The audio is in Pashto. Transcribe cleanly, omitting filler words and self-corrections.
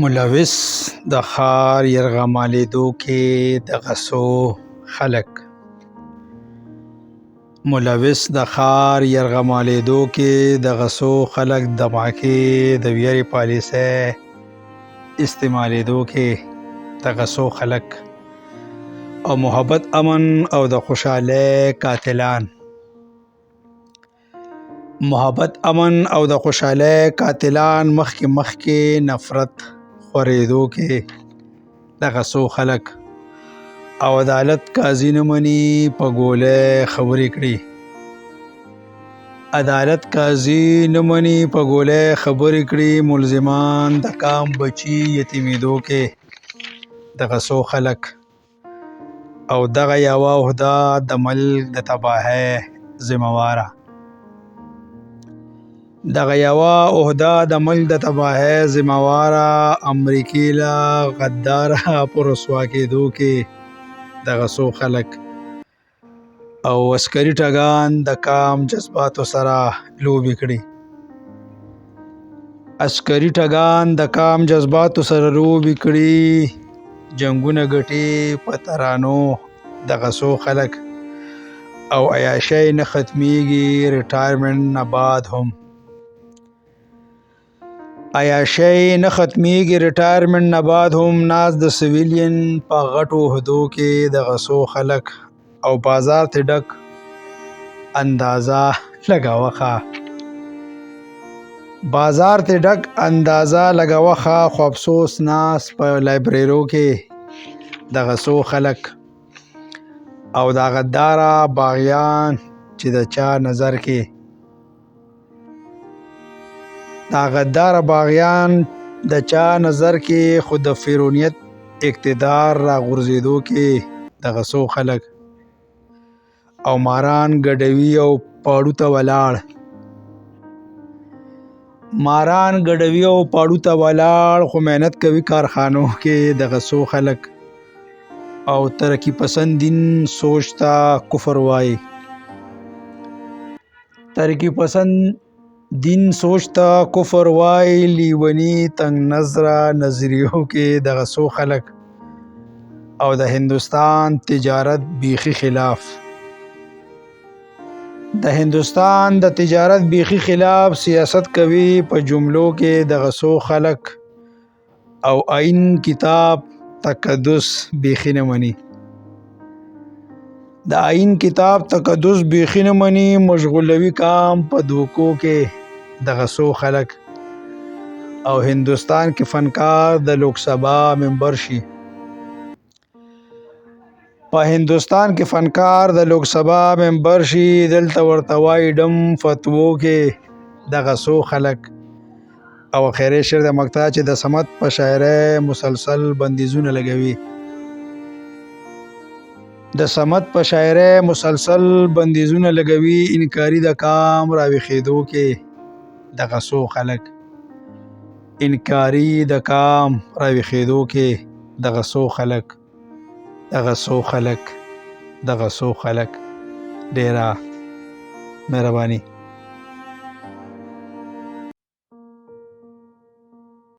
ملوث د ښار یرغمالېدو کې دغه څو خلک ملوث د ښار یرغمالېدو کې دغه څو خلک دماکې د ویرې پالیسۍ استعمالېدو کې دغه څو خلک او محبت امن او د خوشحالۍ قاتلان محبت امن او د خوشحالۍ قاتلان مخکې نفرت خورېدو کې دغه څو خلک او عدالت قاضي نه مني په ګولۍ خبرې کړي عدالت قاضي نه مني په ګولۍ خبرې کړي ملزمان د کام بچي یتیمېدو کې دغه څو خلک او دغه یوه عهده د ملک د تباهۍ ذمهواره دغه یوه عهده د ملک د تباهۍ ذمهواره امریکې له غداره په رسوا کېدو کې دغه څو خلک او عسکري ټګان د کام جذباتو سره لوبې کړي عسکري ټګان د کام جذباتو سره لوبې کړي جنګونه ګټي په ترانو دغه څو خلک او عیاشۍ نه ختمیږي ریټایرمنټ نه بعد هم عیاشۍ نه ختمیږي ریټایرمنټ نه بعد هم ناز د سویلین په غټو عهدو کې دغه څو خلک او بازار ته ډک اندازه لګوخه بازار ته ډک اندازه لګوخه خو افسوس ناس په لایبریرو کې دغه څو خلک او دا غداره باغیان چې د چا نظر کې دا غداره باغیان د چا نظر کې خو د فرعونیت اقتدار را غورځېدو کې دغه څو خلک او ماران ګډوي او پاړو ته ولاړ ماران ګډوي او پاړو ته ولاړ خو محنت کوي کارخانو کې دغه څو خلک او ترقی پسند دین سوچ ته کفر وایي ترقی پسند دین سوچ ته کفر وایي لیونی تنگ نظره نظریو کې دغه څو خلک او د هندوستان تجارت بیخي خلاف د هندوستان د تجارت بیخي خلاف سیاست کوي په جملو کې دغه څو خلک او آئین کتاب تقدس بیخي نه مني د آئین کتاب تقدس بیخي نه مني مشغولوي کام په دوکو کې دغه څو خلک او هندوستان کې فنکار د لوک سبا ممبر شي په هندوستان کې فنکار د لوک سبا ممبر شي دلته ورته وایي ډم فتوو کې دغه څو خلک او خیري شعر د مقطع چې د صمد په شاعرۍ مسلسل بندیزونه لګوي د صمد په شاعرۍ مسلسل بندیزونه لګوي انکاري د کام راویښېدو کې دغه څو خلک انکاري د کام راویښېدو کې دغه څو خلک دغه څو خلک ډیره مهرباني